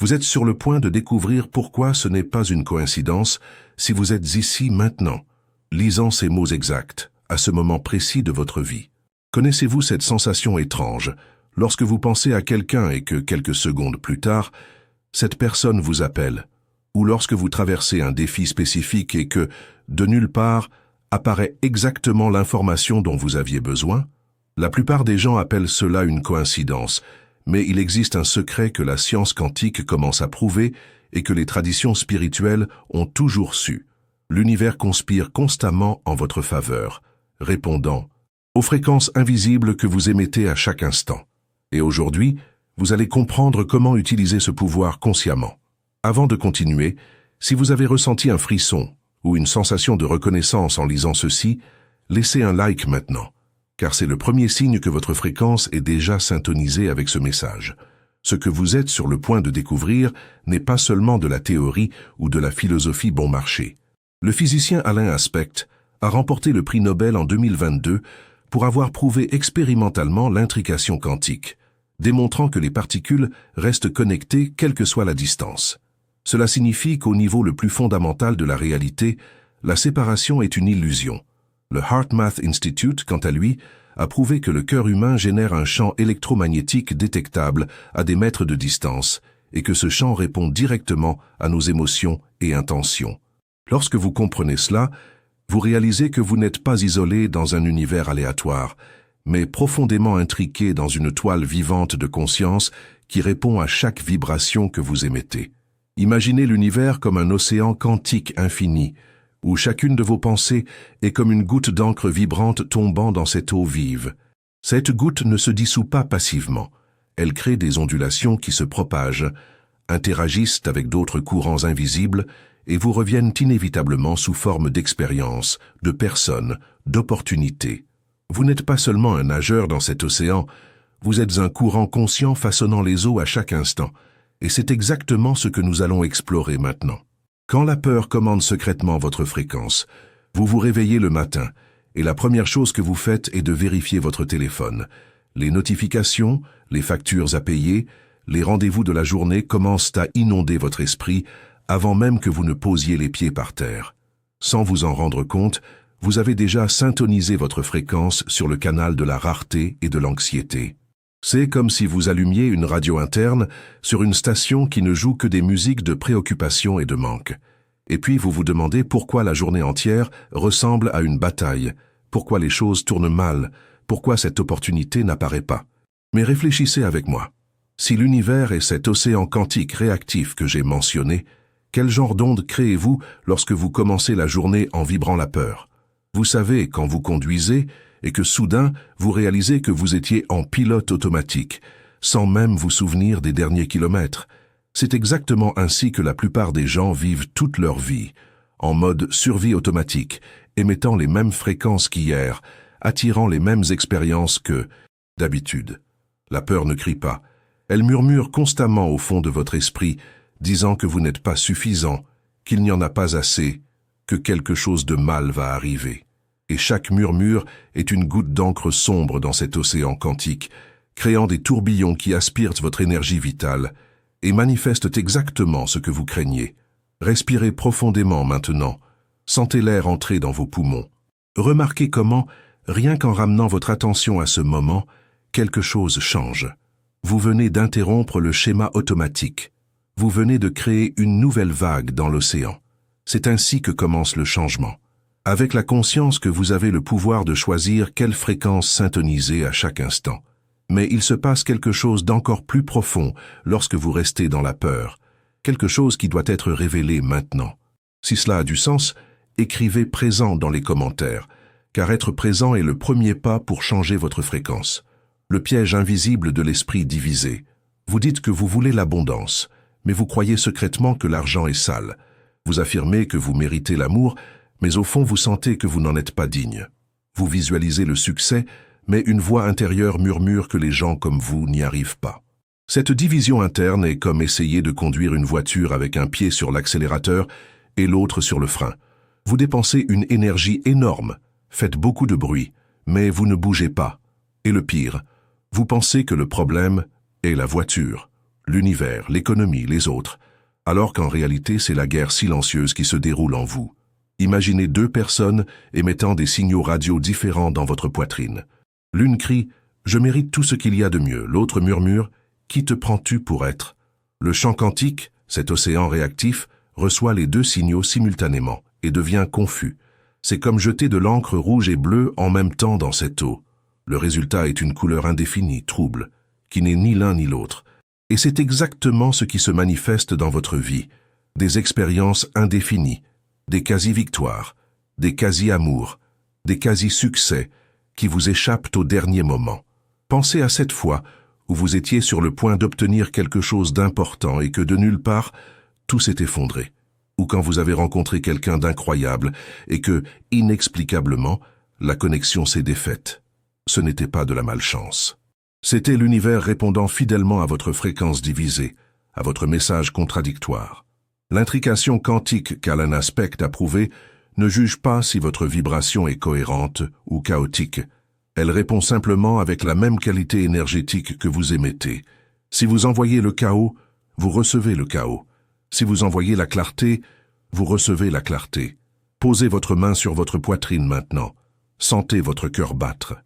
Vous êtes sur le point de découvrir pourquoi ce n'est pas une coïncidence si vous êtes ici maintenant, lisant ces mots exacts, à ce moment précis de votre vie. Connaissez-vous cette sensation étrange, lorsque vous pensez à quelqu'un et que quelques secondes plus tard, cette personne vous appelle, ou lorsque vous traversez un défi spécifique et que, de nulle part, apparaît exactement l'information dont vous aviez besoin? La plupart des gens appellent cela une coïncidence, mais il existe un secret que la science quantique commence à prouver et que les traditions spirituelles ont toujours su. L'univers conspire constamment en votre faveur, répondant aux fréquences invisibles que vous émettez à chaque instant. Et aujourd'hui, vous allez comprendre comment utiliser ce pouvoir consciemment. Avant de continuer, si vous avez ressenti un frisson ou une sensation de reconnaissance en lisant ceci, laissez un like maintenant, car c'est le premier signe que votre fréquence est déjà syntonisée avec ce message. Ce que vous êtes sur le point de découvrir n'est pas seulement de la théorie ou de la philosophie bon marché. Le physicien Alain Aspect a remporté le prix Nobel en 2022 pour avoir prouvé expérimentalement l'intrication quantique, démontrant que les particules restent connectées quelle que soit la distance. Cela signifie qu'au niveau le plus fondamental de la réalité, la séparation est une illusion. Le HeartMath Institute, quant à lui, a prouvé que le cœur humain génère un champ électromagnétique détectable à des mètres de distance et que ce champ répond directement à nos émotions et intentions. Lorsque vous comprenez cela, vous réalisez que vous n'êtes pas isolé dans un univers aléatoire, mais profondément intriqué dans une toile vivante de conscience qui répond à chaque vibration que vous émettez. Imaginez l'univers comme un océan quantique infini, où chacune de vos pensées est comme une goutte d'encre vibrante tombant dans cette eau vive. Cette goutte ne se dissout pas passivement. Elle crée des ondulations qui se propagent, interagissent avec d'autres courants invisibles et vous reviennent inévitablement sous forme d'expériences, de personnes, d'opportunités. Vous n'êtes pas seulement un nageur dans cet océan, vous êtes un courant conscient façonnant les eaux à chaque instant, et c'est exactement ce que nous allons explorer maintenant. Quand la peur commande secrètement votre fréquence, vous vous réveillez le matin, et la première chose que vous faites est de vérifier votre téléphone. Les notifications, les factures à payer, les rendez-vous de la journée commencent à inonder votre esprit avant même que vous ne posiez les pieds par terre. Sans vous en rendre compte, vous avez déjà syntonisé votre fréquence sur le canal de la rareté et de l'anxiété. C'est comme si vous allumiez une radio interne sur une station qui ne joue que des musiques de préoccupation et de manque. Et puis vous vous demandez pourquoi la journée entière ressemble à une bataille, pourquoi les choses tournent mal, pourquoi cette opportunité n'apparaît pas. Mais réfléchissez avec moi. Si l'univers est cet océan quantique réactif que j'ai mentionné, quel genre d'onde créez-vous lorsque vous commencez la journée en vibrant la peur? Vous savez, quand vous conduisez, et que soudain, vous réalisez que vous étiez en pilote automatique, sans même vous souvenir des derniers kilomètres. C'est exactement ainsi que la plupart des gens vivent toute leur vie, en mode survie automatique, émettant les mêmes fréquences qu'hier, attirant les mêmes expériences que d'habitude. La peur ne crie pas. Elle murmure constamment au fond de votre esprit, disant que vous n'êtes pas suffisant, qu'il n'y en a pas assez, que quelque chose de mal va arriver. Et chaque murmure est une goutte d'encre sombre dans cet océan quantique, créant des tourbillons qui aspirent votre énergie vitale et manifestent exactement ce que vous craignez. Respirez profondément maintenant. Sentez l'air entrer dans vos poumons. Remarquez comment, rien qu'en ramenant votre attention à ce moment, quelque chose change. Vous venez d'interrompre le schéma automatique. Vous venez de créer une nouvelle vague dans l'océan. C'est ainsi que commence le changement. Avec la conscience que vous avez le pouvoir de choisir quelle fréquence syntoniser à chaque instant. Mais il se passe quelque chose d'encore plus profond lorsque vous restez dans la peur, quelque chose qui doit être révélé maintenant. Si cela a du sens, écrivez présent dans les commentaires, car être présent est le premier pas pour changer votre fréquence. Le piège invisible de l'esprit divisé. Vous dites que vous voulez l'abondance, mais vous croyez secrètement que l'argent est sale. Vous affirmez que vous méritez l'amour, mais au fond vous sentez que vous n'en êtes pas digne. Vous visualisez le succès, mais une voix intérieure murmure que les gens comme vous n'y arrivent pas. Cette division interne est comme essayer de conduire une voiture avec un pied sur l'accélérateur et l'autre sur le frein. Vous dépensez une énergie énorme, faites beaucoup de bruit, mais vous ne bougez pas. Et le pire, vous pensez que le problème est la voiture. l'univers, l'économie, les autres, alors qu'en réalité c'est la guerre silencieuse qui se déroule en vous. Imaginez deux personnes émettant des signaux radio différents dans votre poitrine. L'une crie « Je mérite tout ce qu'il y a de mieux », l'autre murmure « Qui te prends-tu pour être ?» Le champ quantique, cet océan réactif, reçoit les deux signaux simultanément et devient confus. C'est comme jeter de l'encre rouge et bleue en même temps dans cette eau. Le résultat est une couleur indéfinie, trouble, qui n'est ni l'un ni l'autre. Et c'est exactement ce qui se manifeste dans votre vie. Des expériences indéfinies, des quasi-victoires, des quasi-amours, des quasi-succès qui vous échappent au dernier moment. Pensez à cette fois où vous étiez sur le point d'obtenir quelque chose d'important et que de nulle part, tout s'est effondré. Ou quand vous avez rencontré quelqu'un d'incroyable et que, inexplicablement, la connexion s'est défaite. Ce n'était pas de la malchance. C'était l'univers répondant fidèlement à votre fréquence divisée, à votre message contradictoire. L'intrication quantique qu'Alan Aspect a prouvée ne juge pas si votre vibration est cohérente ou chaotique. Elle répond simplement avec la même qualité énergétique que vous émettez. Si vous envoyez le chaos, vous recevez le chaos. Si vous envoyez la clarté, vous recevez la clarté. Posez votre main sur votre poitrine maintenant. Sentez votre cœur battre.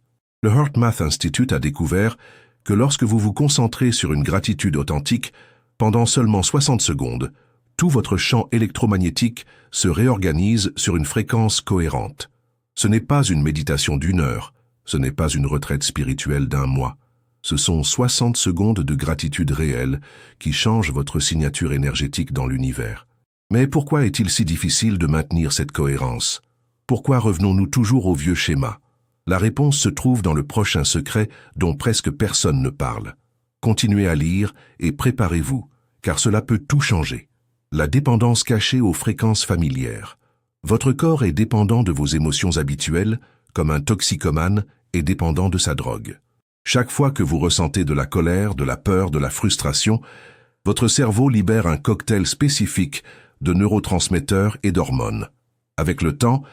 Le HeartMath Institute a découvert que lorsque vous vous concentrez sur une gratitude authentique, pendant seulement 60 secondes, tout votre champ électromagnétique se réorganise sur une fréquence cohérente. Ce n'est pas une méditation d'1 heure, ce n'est pas une retraite spirituelle d'1 mois. Ce sont 60 secondes de gratitude réelle qui changent votre signature énergétique dans l'univers. Mais pourquoi est-il si difficile de maintenir cette cohérence? Pourquoi revenons-nous toujours au vieux schéma? La réponse se trouve dans le prochain secret dont presque personne ne parle. Continuez à lire et préparez-vous, car cela peut tout changer. La dépendance cachée aux fréquences familières. Votre corps est dépendant de vos émotions habituelles, comme un toxicomane est dépendant de sa drogue. Chaque fois que vous ressentez de la colère, de la peur, de la frustration, votre cerveau libère un cocktail spécifique de neurotransmetteurs et d'hormones. Avec le temps,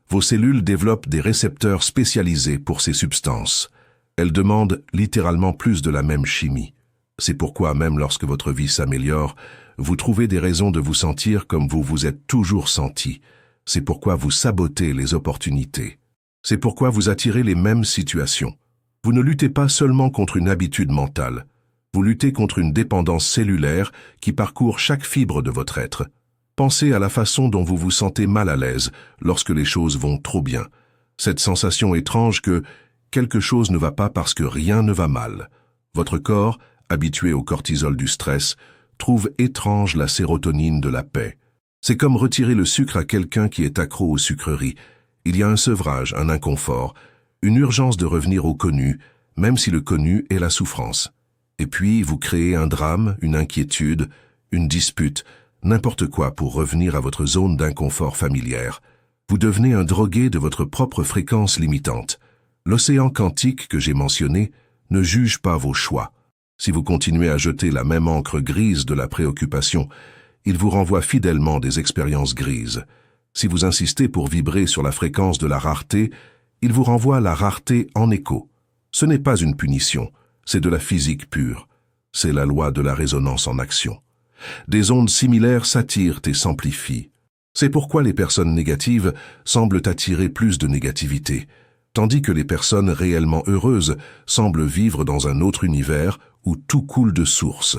vos cellules développent des récepteurs spécialisés pour ces substances. Elles demandent littéralement plus de la même chimie. C'est pourquoi même lorsque votre vie s'améliore, vous trouvez des raisons de vous sentir comme vous vous êtes toujours senti. C'est pourquoi vous sabotez les opportunités. C'est pourquoi vous attirez les mêmes situations. Vous ne luttez pas seulement contre une habitude mentale. Vous luttez contre une dépendance cellulaire qui parcourt chaque fibre de votre être. Pensez à la façon dont vous vous sentez mal à l'aise lorsque les choses vont trop bien. Cette sensation étrange que quelque chose ne va pas parce que rien ne va mal. Votre corps, habitué au cortisol du stress, trouve étrange la sérotonine de la paix. C'est comme retirer le sucre à quelqu'un qui est accro aux sucreries. Il y a un sevrage, un inconfort, une urgence de revenir au connu, même si le connu est la souffrance. Et puis, vous créez un drame, une inquiétude, une dispute, n'importe quoi pour revenir à votre zone d'inconfort familière. Vous devenez un drogué de votre propre fréquence limitante. L'océan quantique que j'ai mentionné ne juge pas vos choix. Si vous continuez à jeter la même encre grise de la préoccupation, il vous renvoie fidèlement des expériences grises. Si vous insistez pour vibrer sur la fréquence de la rareté, il vous renvoie la rareté en écho. Ce n'est pas une punition, c'est de la physique pure. C'est la loi de la résonance en action. Des ondes similaires s'attirent et s'amplifient. C'est pourquoi les personnes négatives semblent attirer plus de négativité, tandis que les personnes réellement heureuses semblent vivre dans un autre univers où tout coule de source.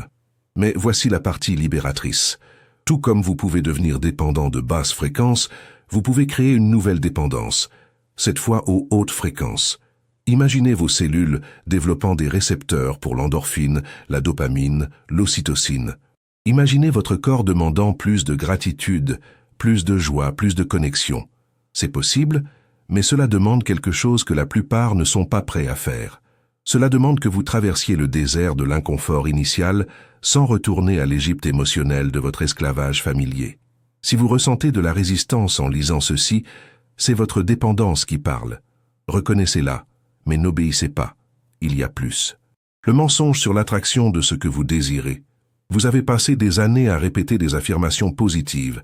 Mais voici la partie libératrice. Tout comme vous pouvez devenir dépendant de basses fréquences, vous pouvez créer une nouvelle dépendance, cette fois aux hautes fréquences. Imaginez vos cellules développant des récepteurs pour l'endorphine, la dopamine, l'ocytocine. Imaginez votre corps demandant plus de gratitude, plus de joie, plus de connexion. C'est possible, mais cela demande quelque chose que la plupart ne sont pas prêts à faire. Cela demande que vous traversiez le désert de l'inconfort initial sans retourner à l'Égypte émotionnelle de votre esclavage familier. Si vous ressentez de la résistance en lisant ceci, c'est votre dépendance qui parle. Reconnaissez-la, mais n'obéissez pas. Il y a plus. Le mensonge sur l'attraction de ce que vous désirez. Vous avez passé des années à répéter des affirmations positives,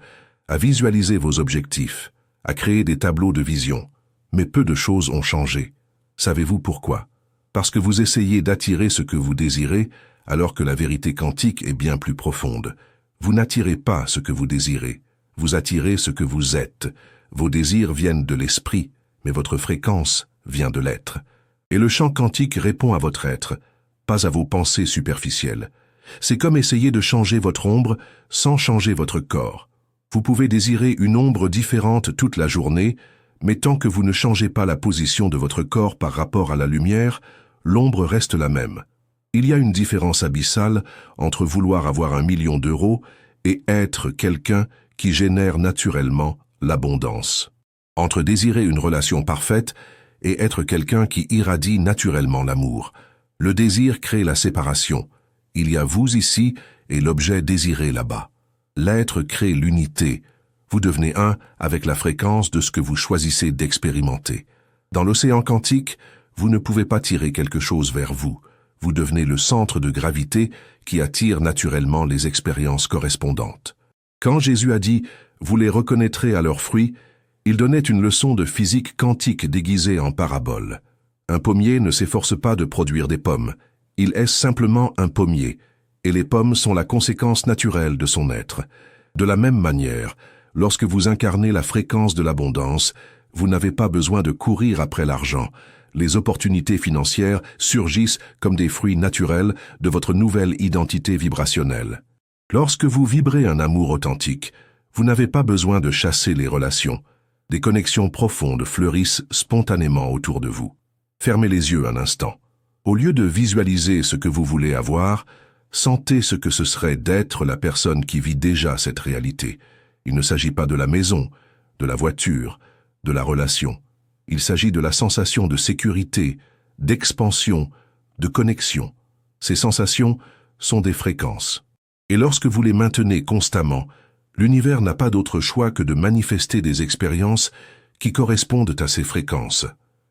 à visualiser vos objectifs, à créer des tableaux de vision. Mais peu de choses ont changé. Savez-vous pourquoi? Parce que vous essayez d'attirer ce que vous désirez, alors que la vérité quantique est bien plus profonde. Vous n'attirez pas ce que vous désirez, vous attirez ce que vous êtes. Vos désirs viennent de l'esprit, mais votre fréquence vient de l'être. Et le champ quantique répond à votre être, pas à vos pensées superficielles. C'est comme essayer de changer votre ombre sans changer votre corps. Vous pouvez désirer une ombre différente toute la journée, mais tant que vous ne changez pas la position de votre corps par rapport à la lumière, l'ombre reste la même. Il y a une différence abyssale entre vouloir avoir 1 million d'euros et être quelqu'un qui génère naturellement l'abondance. Entre désirer une relation parfaite et être quelqu'un qui irradie naturellement l'amour. Le désir crée la séparation. Il y a vous ici et l'objet désiré là-bas. L'être crée l'unité. Vous devenez un avec la fréquence de ce que vous choisissez d'expérimenter. Dans l'océan quantique, vous ne pouvez pas tirer quelque chose vers vous. Vous devenez le centre de gravité qui attire naturellement les expériences correspondantes. Quand Jésus a dit « Vous les reconnaîtrez à leurs fruits », il donnait une leçon de physique quantique déguisée en parabole. Un pommier ne s'efforce pas de produire des pommes. Il est simplement un pommier, et les pommes sont la conséquence naturelle de son être. De la même manière, lorsque vous incarnez la fréquence de l'abondance, vous n'avez pas besoin de courir après l'argent. Les opportunités financières surgissent comme des fruits naturels de votre nouvelle identité vibrationnelle. Lorsque vous vibrez un amour authentique, vous n'avez pas besoin de chasser les relations. Des connexions profondes fleurissent spontanément autour de vous. Fermez les yeux un instant. Au lieu de visualiser ce que vous voulez avoir, sentez ce que ce serait d'être la personne qui vit déjà cette réalité. Il ne s'agit pas de la maison, de la voiture, de la relation. Il s'agit de la sensation de sécurité, d'expansion, de connexion. Ces sensations sont des fréquences. Et lorsque vous les maintenez constamment, l'univers n'a pas d'autre choix que de manifester des expériences qui correspondent à ces fréquences.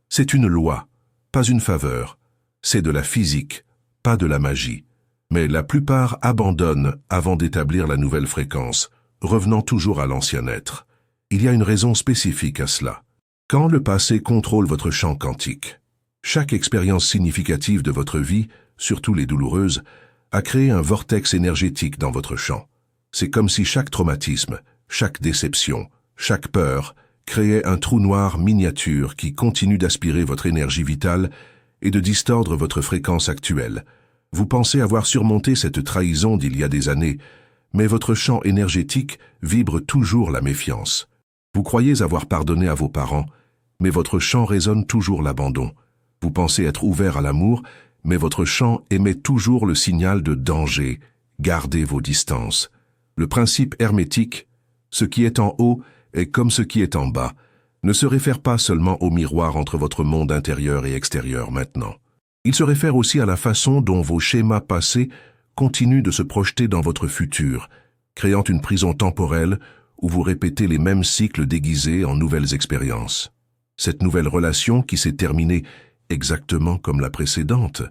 C'est une loi, pas une faveur. C'est de la physique, pas de la magie. Mais la plupart abandonnent avant d'établir la nouvelle fréquence, revenant toujours à l'ancien être. Il y a une raison spécifique à cela. Quand le passé contrôle votre champ quantique, chaque expérience significative de votre vie, surtout les douloureuses, a créé un vortex énergétique dans votre champ. C'est comme si chaque traumatisme, chaque déception, chaque peur créait un trou noir miniature qui continue d'aspirer votre énergie vitale et de distordre votre fréquence actuelle. Vous pensez avoir surmonté cette trahison d'il y a des années, mais votre champ énergétique vibre toujours la méfiance. Vous croyez avoir pardonné à vos parents, mais votre champ résonne toujours l'abandon. Vous pensez être ouvert à l'amour, mais votre champ émet toujours le signal de danger. Gardez vos distances. Le principe hermétique, ce qui est en haut est comme ce qui est en bas, ne se réfère pas seulement au miroir entre votre monde intérieur et extérieur maintenant. Il se réfère aussi à la façon dont vos schémas passés continuent de se projeter dans votre futur, créant une prison temporelle où vous répétez les mêmes cycles déguisés en nouvelles expériences. Cette nouvelle relation qui s'est terminée exactement comme la précédente,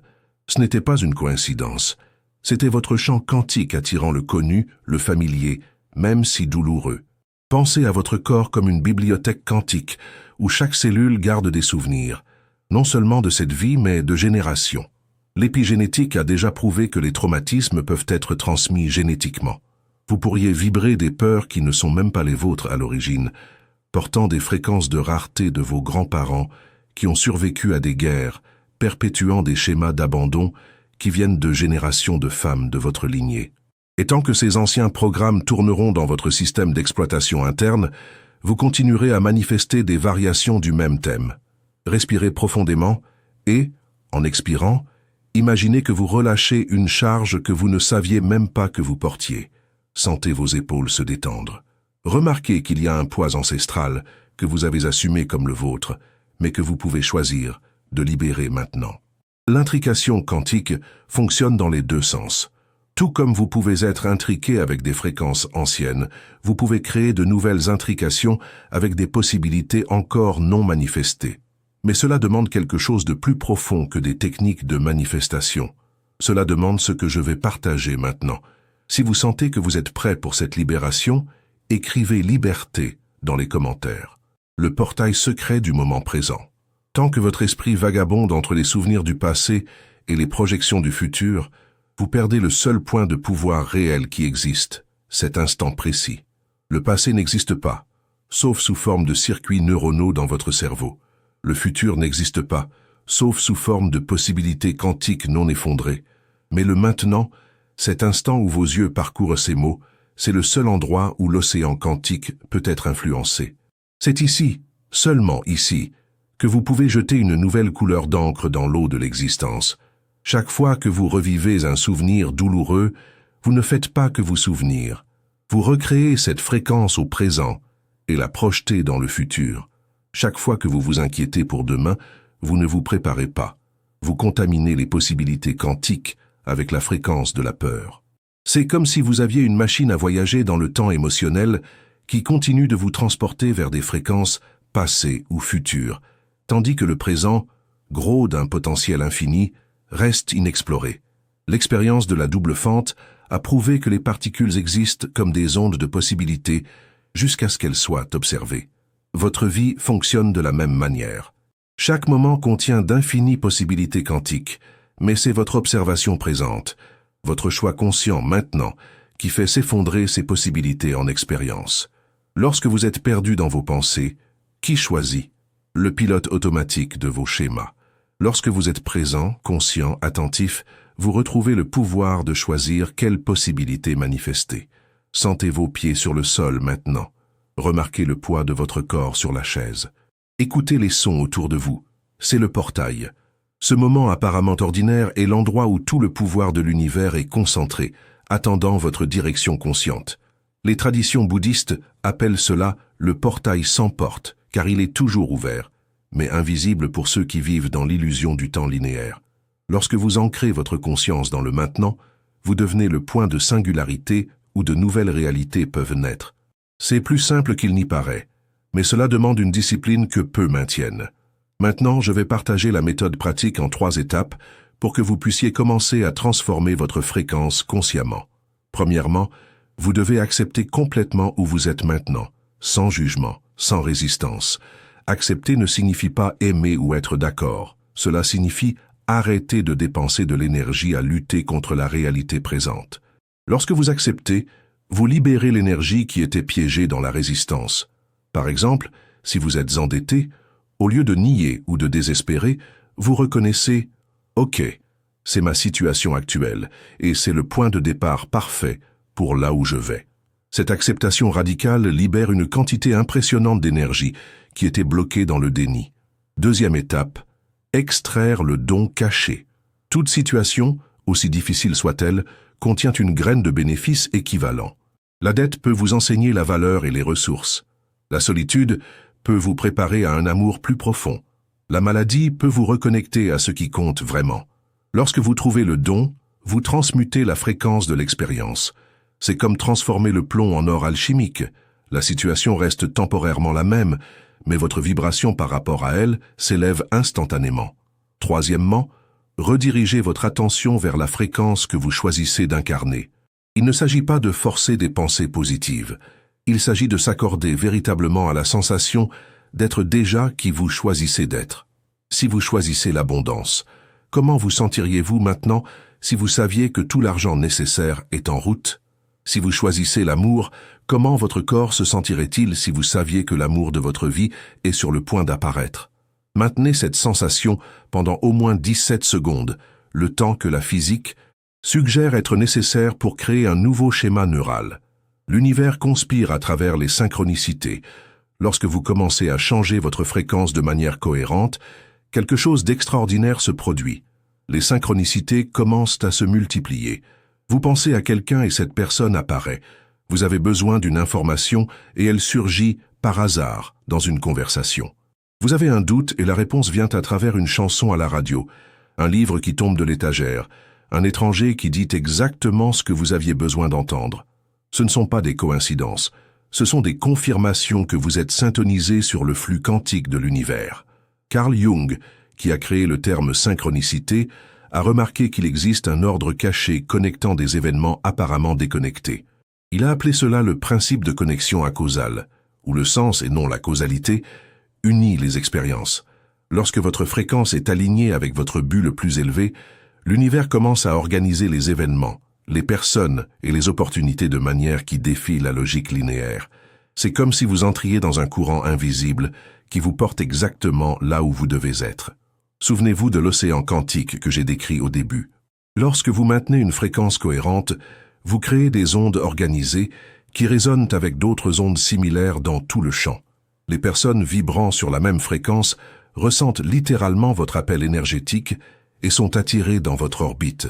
ce n'était pas une coïncidence. C'était votre champ quantique attirant le connu, le familier, même si douloureux. Pensez à votre corps comme une bibliothèque quantique, où chaque cellule garde des souvenirs, non seulement de cette vie, mais de générations. L'épigénétique a déjà prouvé que les traumatismes peuvent être transmis génétiquement. Vous pourriez vibrer des peurs qui ne sont même pas les vôtres à l'origine, portant des fréquences de rareté de vos grands-parents qui ont survécu à des guerres, perpétuant des schémas d'abandon qui viennent de générations de femmes de votre lignée. Et tant que ces anciens programmes tourneront dans votre système d'exploitation interne, vous continuerez à manifester des variations du même thème. Respirez profondément et, en expirant, imaginez que vous relâchez une charge que vous ne saviez même pas que vous portiez. Sentez vos épaules se détendre. Remarquez qu'il y a un poids ancestral que vous avez assumé comme le vôtre, mais que vous pouvez choisir de libérer maintenant. L'intrication quantique fonctionne dans les deux sens. Tout comme vous pouvez être intriqué avec des fréquences anciennes, vous pouvez créer de nouvelles intrications avec des possibilités encore non manifestées. Mais cela demande quelque chose de plus profond que des techniques de manifestation. Cela demande ce que je vais partager maintenant. Si vous sentez que vous êtes prêt pour cette libération, écrivez « liberté » dans les commentaires. Le portail secret du moment présent. Tant que votre esprit vagabonde entre les souvenirs du passé et les projections du futur, Vous perdez le seul point de pouvoir réel qui existe, cet instant précis. Le passé n'existe pas, sauf sous forme de circuits neuronaux dans votre cerveau. Le futur n'existe pas, sauf sous forme de possibilités quantiques non effondrées. Mais le maintenant, cet instant où vos yeux parcourent ces mots, c'est le seul endroit où l'océan quantique peut être influencé. C'est ici, seulement ici, que vous pouvez jeter une nouvelle couleur d'encre dans l'eau de l'existence. Chaque fois que vous revivez un souvenir douloureux, vous ne faites pas que vous souvenir. Vous recréez cette fréquence au présent et la projetez dans le futur. Chaque fois que vous vous inquiétez pour demain, vous ne vous préparez pas. Vous contaminez les possibilités quantiques avec la fréquence de la peur. C'est comme si vous aviez une machine à voyager dans le temps émotionnel qui continue de vous transporter vers des fréquences passées ou futures, tandis que le présent, gros d'un potentiel infini, reste inexploré. L'expérience de la double fente a prouvé que les particules existent comme des ondes de possibilités jusqu'à ce qu'elles soient observées. Votre vie fonctionne de la même manière. Chaque moment contient d'infinies possibilités quantiques, mais c'est votre observation présente, votre choix conscient maintenant, qui fait s'effondrer ces possibilités en expérience. Lorsque vous êtes perdu dans vos pensées, qui choisit? Le pilote automatique de vos schémas. Lorsque vous êtes présent, conscient, attentif, vous retrouvez le pouvoir de choisir quelle possibilité manifester. Sentez vos pieds sur le sol maintenant. Remarquez le poids de votre corps sur la chaise. Écoutez les sons autour de vous. C'est le portail. Ce moment apparemment ordinaire est l'endroit où tout le pouvoir de l'univers est concentré, attendant votre direction consciente. Les traditions bouddhistes appellent cela le portail sans porte, car il est toujours ouvert, mais invisible pour ceux qui vivent dans l'illusion du temps linéaire. Lorsque vous ancrez votre conscience dans le maintenant, vous devenez le point de singularité où de nouvelles réalités peuvent naître. C'est plus simple qu'il n'y paraît, mais cela demande une discipline que peu maintiennent. Maintenant, je vais partager la méthode pratique en 3 étapes pour que vous puissiez commencer à transformer votre fréquence consciemment. Premièrement, vous devez accepter complètement où vous êtes maintenant, sans jugement, sans résistance. Accepter ne signifie pas aimer ou être d'accord. Cela signifie arrêter de dépenser de l'énergie à lutter contre la réalité présente. Lorsque vous acceptez, vous libérez l'énergie qui était piégée dans la résistance. Par exemple, si vous êtes endetté, au lieu de nier ou de désespérer, vous reconnaissez « Ok, c'est ma situation actuelle et c'est le point de départ parfait pour là où je vais ». Cette acceptation radicale libère une quantité impressionnante d'énergie qui était bloquée dans le déni. Deuxième étape, extraire le don caché. Toute situation, aussi difficile soit-elle, contient une graine de bénéfice équivalent. La dette peut vous enseigner la valeur et les ressources. La solitude peut vous préparer à un amour plus profond. La maladie peut vous reconnecter à ce qui compte vraiment. Lorsque vous trouvez le don, vous transmutez la fréquence de l'expérience. C'est comme transformer le plomb en or alchimique. La situation reste temporairement la même, mais votre vibration par rapport à elle s'élève instantanément. Troisièmement, redirigez votre attention vers la fréquence que vous choisissez d'incarner. Il ne s'agit pas de forcer des pensées positives. Il s'agit de s'accorder véritablement à la sensation d'être déjà qui vous choisissez d'être. Si vous choisissez l'abondance, comment vous sentiriez-vous maintenant si vous saviez que tout l'argent nécessaire est en route? Si vous choisissez l'amour, comment votre corps se sentirait-il si vous saviez que l'amour de votre vie est sur le point d'apparaître? Maintenez cette sensation pendant au moins 17 secondes, le temps que la physique suggère être nécessaire pour créer un nouveau schéma neural. L'univers conspire à travers les synchronicités. Lorsque vous commencez à changer votre fréquence de manière cohérente, quelque chose d'extraordinaire se produit. Les synchronicités commencent à se multiplier. Vous pensez à quelqu'un et cette personne apparaît. Vous avez besoin d'une information et elle surgit par hasard dans une conversation. Vous avez un doute et la réponse vient à travers une chanson à la radio, un livre qui tombe de l'étagère, un étranger qui dit exactement ce que vous aviez besoin d'entendre. Ce ne sont pas des coïncidences, ce sont des confirmations que vous êtes syntonisé sur le flux quantique de l'univers. Carl Jung, qui a créé le terme synchronicité, a remarqué qu'il existe un ordre caché connectant des événements apparemment déconnectés. Il a appelé cela le principe de connexion acausale, où le sens et non la causalité unit les expériences. Lorsque votre fréquence est alignée avec votre but le plus élevé, L'univers commence à organiser les événements, les personnes et les opportunités de manière qui défie la logique linéaire. C'est comme si vous entriez dans un courant invisible qui vous porte exactement là où vous devez être. Souvenez-vous de l'océan quantique que j'ai décrit au début. Lorsque vous maintenez une fréquence cohérente, vous créez des ondes organisées qui résonnent avec d'autres ondes similaires dans tout le champ. Les personnes vibrant sur la même fréquence ressentent littéralement votre appel énergétique et sont attirées dans votre orbite.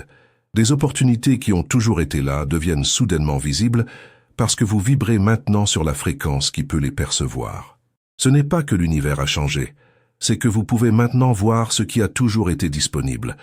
Des opportunités qui ont toujours été là deviennent soudainement visibles parce que vous vibrez maintenant sur la fréquence qui peut les percevoir. Ce n'est pas que l'univers a changé, c'est que vous pouvez maintenant voir ce qui a toujours été disponible.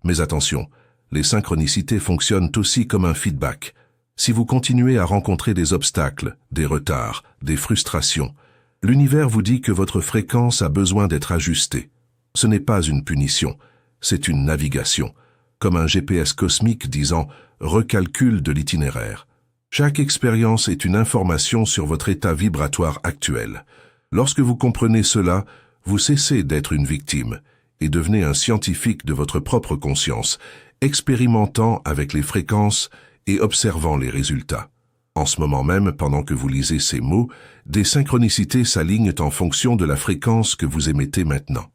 Mais attention, les synchronicités fonctionnent aussi comme un feedback. Si vous continuez à rencontrer des obstacles, des retards, des frustrations, l'univers vous dit que votre fréquence a besoin d'être ajustée. Ce n'est pas une punition, c'est une navigation, comme un GPS cosmique disant « recalcul de l'itinéraire ». Chaque expérience est une information sur votre état vibratoire actuel. Lorsque vous comprenez cela, vous cessez d'être une victime et devenez un scientifique de votre propre conscience, expérimentant avec les fréquences et observant les résultats. En ce moment même, pendant que vous lisez ces mots, des synchronicités s'alignent en fonction de la fréquence que vous émettez maintenant.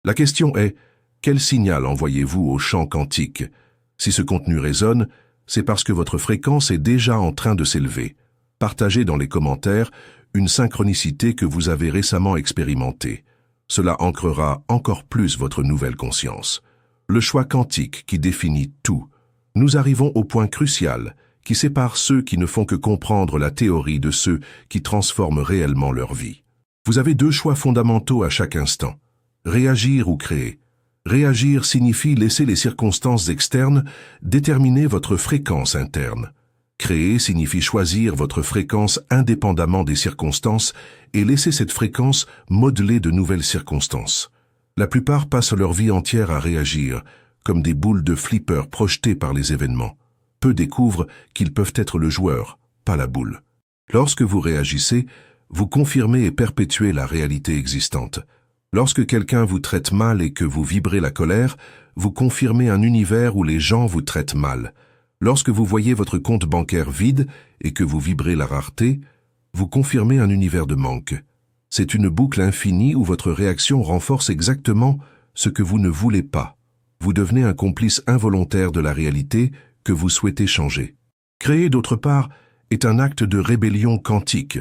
La question est, quel signal envoyez-vous au champ quantique? Si ce contenu résonne, c'est parce que votre fréquence est déjà en train de s'élever. Partagez dans les commentaires une synchronicité que vous avez récemment expérimentée. Cela ancrera encore plus votre nouvelle conscience. Le choix quantique qui définit tout. Nous arrivons au point crucial qui sépare ceux qui ne font que comprendre la théorie de ceux qui transforment réellement leur vie. Vous avez deux choix fondamentaux à chaque instant. Réagir ou créer. Réagir signifie laisser les circonstances externes déterminer votre fréquence interne. Créer signifie choisir votre fréquence indépendamment des circonstances et laisser cette fréquence modeler de nouvelles circonstances. La plupart passent leur vie entière à réagir, comme des boules de flipper projetées par les événements. Peu découvrent qu'ils peuvent être le joueur, pas la boule. Lorsque vous réagissez, vous confirmez et perpétuez la réalité existante. Lorsque quelqu'un vous traite mal et que vous vibrez la colère, vous confirmez un univers où les gens vous traitent mal. Lorsque vous voyez votre compte bancaire vide et que vous vibrez la rareté, vous confirmez un univers de manque. C'est une boucle infinie où votre réaction renforce exactement ce que vous ne voulez pas. Vous devenez un complice involontaire de la réalité que vous souhaitez changer. Créer, d'autre part, est un acte de rébellion quantique.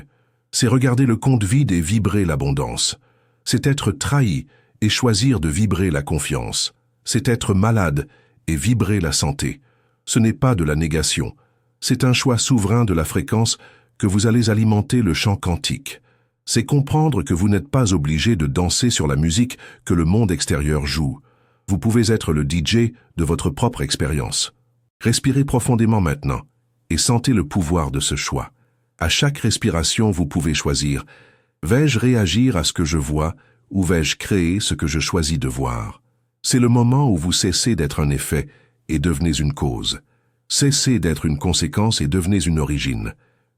C'est regarder le compte vide et vibrer l'abondance. C'est être trahi et choisir de vibrer la confiance. C'est être malade et vibrer la santé. Ce n'est pas de la négation. C'est un choix souverain de la fréquence que vous allez alimenter le champ quantique. C'est comprendre que vous n'êtes pas obligé de danser sur la musique que le monde extérieur joue. Vous pouvez être le DJ de votre propre expérience. Respirez profondément maintenant et sentez le pouvoir de ce choix. À chaque respiration, vous pouvez choisir « Vais-je réagir à ce que je vois ou vais-je créer ce que je choisis de voir ?» C'est le moment où vous cessez d'être un effet et devenez une cause. Cessez d'être une conséquence et devenez une origine.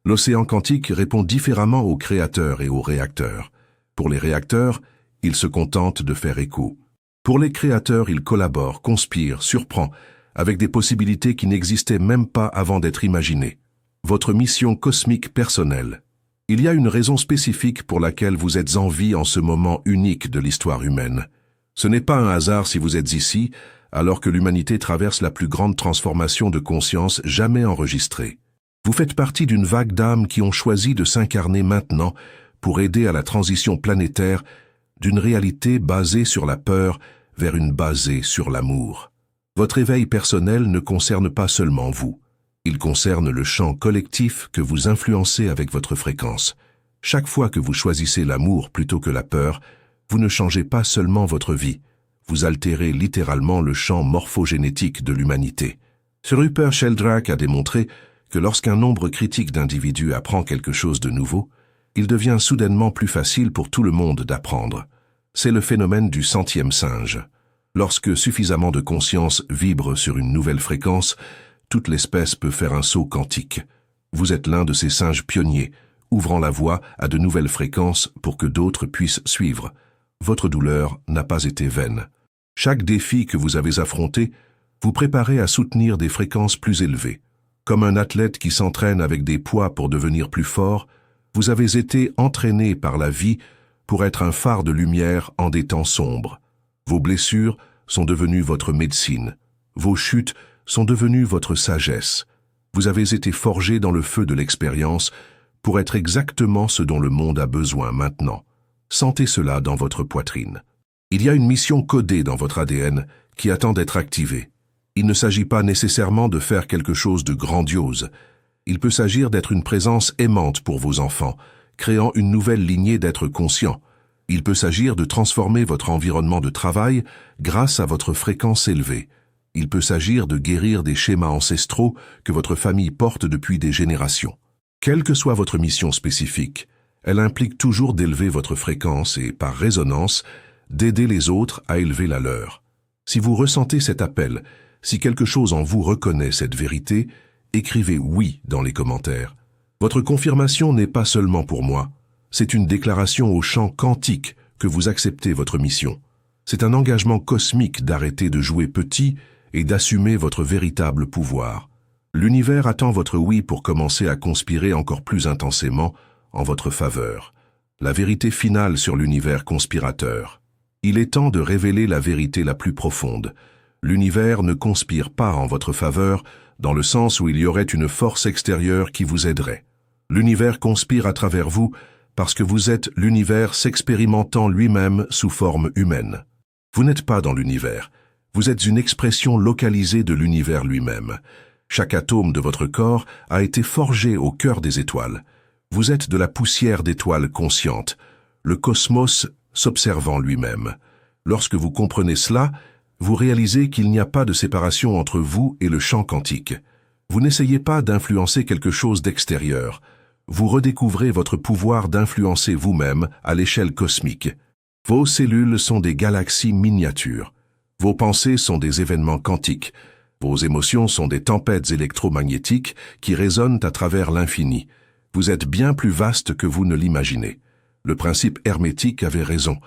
L'océan quantique répond différemment aux créateurs et aux réacteurs. Pour les réacteurs, ils se contentent de faire écho. Pour les créateurs, ils collaborent, conspirent, surprennent, avec des possibilités qui n'existaient même pas avant d'être imaginées. Votre mission cosmique personnelle. Il y a une raison spécifique pour laquelle vous êtes en vie en ce moment unique de l'histoire humaine. Ce n'est pas un hasard si vous êtes ici, alors que l'humanité traverse la plus grande transformation de conscience jamais enregistrée. Vous faites partie d'une vague d'âmes qui ont choisi de s'incarner maintenant pour aider à la transition planétaire d'une réalité basée sur la peur vers une basée sur l'amour. Votre éveil personnel ne concerne pas seulement vous. Il concerne le champ collectif que vous influencez avec votre fréquence. Chaque fois que vous choisissez l'amour plutôt que la peur, vous ne changez pas seulement votre vie, vous altérez littéralement le champ morphogénétique de l'humanité. Sir Rupert Sheldrake a démontré que lorsqu'un nombre critique d'individus apprend quelque chose de nouveau, il devient soudainement plus facile pour tout le monde d'apprendre. C'est le phénomène du centième singe. Lorsque suffisamment de conscience vibre sur une nouvelle fréquence, toute l'espèce peut faire un saut quantique. Vous êtes l'un de ces singes pionniers, ouvrant la voie à de nouvelles fréquences pour que d'autres puissent suivre. Votre douleur n'a pas été vaine. Chaque défi que vous avez affronté vous préparez à soutenir des fréquences plus élevées. Comme un athlète qui s'entraîne avec des poids pour devenir plus fort, vous avez été entraîné par la vie pour être un phare de lumière en des temps sombres. Vos blessures sont devenues votre médecine. Vos chutes sont devenues votre sagesse. Vous avez été forgé dans le feu de l'expérience pour être exactement ce dont le monde a besoin maintenant. Sentez cela dans votre poitrine. Il y a une mission codée dans votre ADN qui attend d'être activée. Il ne s'agit pas nécessairement de faire quelque chose de grandiose. Il peut s'agir d'être une présence aimante pour vos enfants, créant une nouvelle lignée d'êtres conscients. Il peut s'agir de transformer votre environnement de travail grâce à votre fréquence élevée. Il peut s'agir de guérir des schémas ancestraux que votre famille porte depuis des générations. Quelle que soit votre mission spécifique, elle implique toujours d'élever votre fréquence et, par résonance, d'aider les autres à élever la leur. Si vous ressentez cet appel, si quelque chose en vous reconnaît cette vérité, écrivez « oui » dans les commentaires. Votre confirmation n'est pas seulement pour moi, c'est une déclaration au champ quantique que vous acceptez votre mission. C'est un engagement cosmique d'arrêter de jouer petit et d'assumer votre véritable pouvoir. L'univers attend votre oui pour commencer à conspirer encore plus intensément en votre faveur. La vérité finale sur l'univers conspirateur. Il est temps de révéler la vérité la plus profonde. L'univers ne conspire pas en votre faveur dans le sens où il y aurait une force extérieure qui vous aiderait. L'univers conspire à travers vous parce que vous êtes l'univers s'expérimentant lui-même sous forme humaine. Vous n'êtes pas dans l'univers. Vous êtes une expression localisée de l'univers lui-même. Chaque atome de votre corps a été forgé au cœur des étoiles. Vous êtes de la poussière d'étoiles conscientes, le cosmos s'observant lui-même. Lorsque vous comprenez cela, vous réalisez qu'il n'y a pas de séparation entre vous et le champ quantique. Vous n'essayez pas d'influencer quelque chose d'extérieur. Vous redécouvrez votre pouvoir d'influencer vous-même à l'échelle cosmique. Vos cellules sont des galaxies miniatures. Vos pensées sont des événements quantiques. Vos émotions sont des tempêtes électromagnétiques qui résonnent à travers l'infini. Vous êtes bien plus vaste que vous ne l'imaginez. Le principe hermétique avait raison.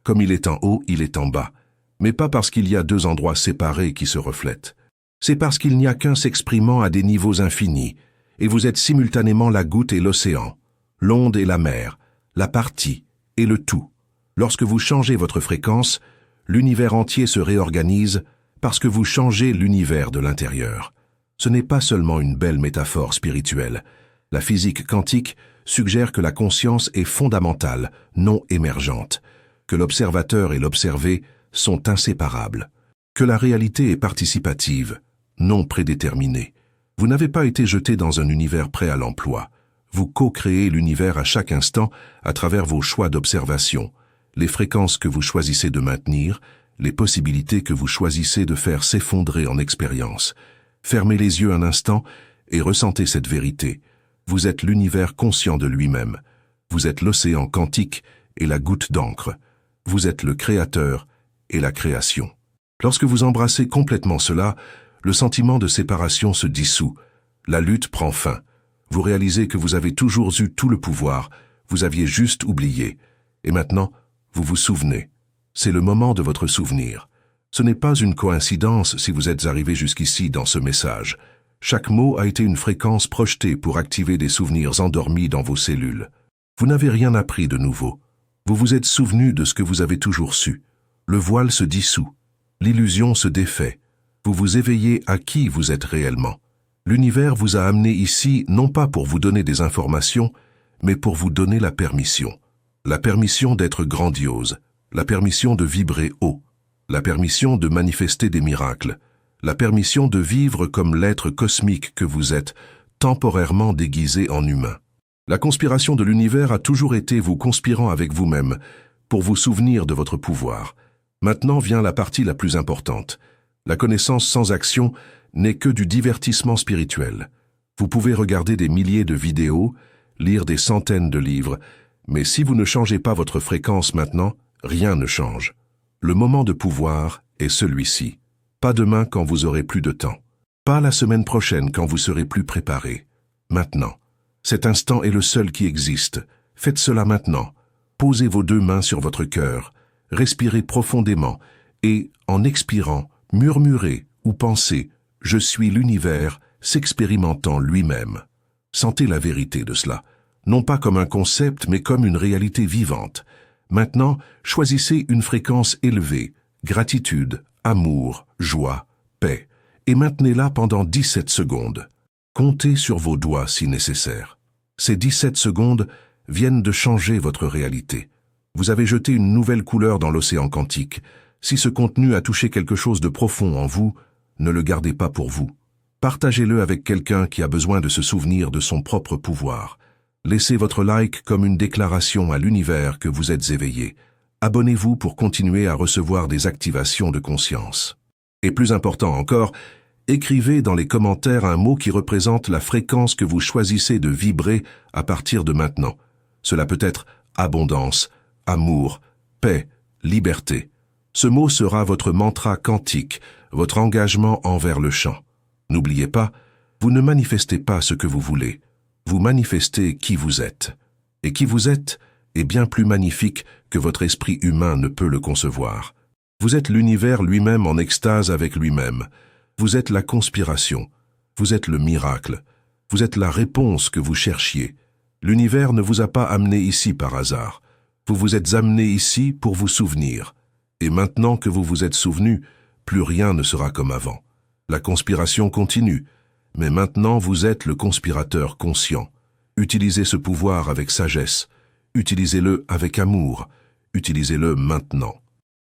Comme il est en haut, il est en bas. Mais pas parce qu'il y a deux endroits séparés qui se reflètent. C'est parce qu'il n'y a qu'un s'exprimant à des niveaux infinis, et vous êtes simultanément la goutte et l'océan, l'onde et la mer, la partie et le tout. Lorsque vous changez votre fréquence, l'univers entier se réorganise parce que vous changez l'univers de l'intérieur. Ce n'est pas seulement une belle métaphore spirituelle. La physique quantique suggère que la conscience est fondamentale, non émergente, que l'observateur et l'observé sont inséparables, que la réalité est participative, non prédéterminée. Vous n'avez pas été jeté dans un univers prêt à l'emploi. Vous co-créez l'univers à chaque instant à travers vos choix d'observation, les fréquences que vous choisissez de maintenir, les possibilités que vous choisissez de faire s'effondrer en expérience. Fermez les yeux un instant et ressentez cette vérité. Vous êtes l'univers conscient de lui-même. Vous êtes l'océan quantique et la goutte d'encre. Vous êtes le créateur et la création. Lorsque vous embrassez complètement cela, le sentiment de séparation se dissout. La lutte prend fin. Vous réalisez que vous avez toujours eu tout le pouvoir. Vous aviez juste oublié. Et maintenant, vous vous souvenez. C'est le moment de votre souvenir. Ce n'est pas une coïncidence si vous êtes arrivé jusqu'ici dans ce message. Chaque mot a été une fréquence projetée pour activer des souvenirs endormis dans vos cellules. Vous n'avez rien appris de nouveau. Vous vous êtes souvenu de ce que vous avez toujours su. Le voile se dissout. L'illusion se défait. Vous vous éveillez à qui vous êtes réellement. L'univers vous a amené ici non pas pour vous donner des informations, mais pour vous donner la permission. La permission d'être grandiose, la permission de vibrer haut, la permission de manifester des miracles, la permission de vivre comme l'être cosmique que vous êtes, temporairement déguisé en humain. La conspiration de l'univers a toujours été vous conspirant avec vous-même, pour vous souvenir de votre pouvoir. Maintenant vient la partie la plus importante. La connaissance sans action n'est que du divertissement spirituel. Vous pouvez regarder des milliers de vidéos, lire des centaines de livres, mais si vous ne changez pas votre fréquence maintenant, rien ne change. Le moment de pouvoir est celui-ci. Pas demain quand vous aurez plus de temps. Pas la semaine prochaine quand vous serez plus préparé. Maintenant. Cet instant est le seul qui existe. Faites cela maintenant. Posez vos deux mains sur votre cœur. Respirez profondément et, en expirant, murmurez ou pensez « je suis l'univers » s'expérimentant lui-même. Sentez la vérité de cela, non pas comme un concept, mais comme une réalité vivante. Maintenant, choisissez une fréquence élevée, gratitude, amour, joie, paix, et maintenez-la pendant 17 secondes. Comptez sur vos doigts si nécessaire. Ces 17 secondes viennent de changer votre réalité. Vous avez jeté une nouvelle couleur dans l'océan quantique. Si ce contenu a touché quelque chose de profond en vous, ne le gardez pas pour vous. Partagez-le avec quelqu'un qui a besoin de se souvenir de son propre pouvoir. Laissez votre like comme une déclaration à l'univers que vous êtes éveillé. Abonnez-vous pour continuer à recevoir des activations de conscience. Et plus important encore, écrivez dans les commentaires un mot qui représente la fréquence que vous choisissez de vibrer à partir de maintenant. Cela peut être abondance, amour, paix, liberté. Ce mot sera votre mantra quantique, votre engagement envers le champ. N'oubliez pas, vous ne manifestez pas ce que vous voulez, vous manifestez qui vous êtes. Et qui vous êtes est bien plus magnifique que votre esprit humain ne peut le concevoir. Vous êtes l'univers lui-même en extase avec lui-même. Vous êtes la conspiration. Vous êtes le miracle. Vous êtes la réponse que vous cherchiez. L'univers ne vous a pas amené ici par hasard. Vous vous êtes amené ici pour vous souvenir. Et maintenant que vous vous êtes souvenu, plus rien ne sera comme avant. La conspiration continue, mais maintenant vous êtes le conspirateur conscient. Utilisez ce pouvoir avec sagesse. Utilisez-le avec amour. Utilisez-le maintenant.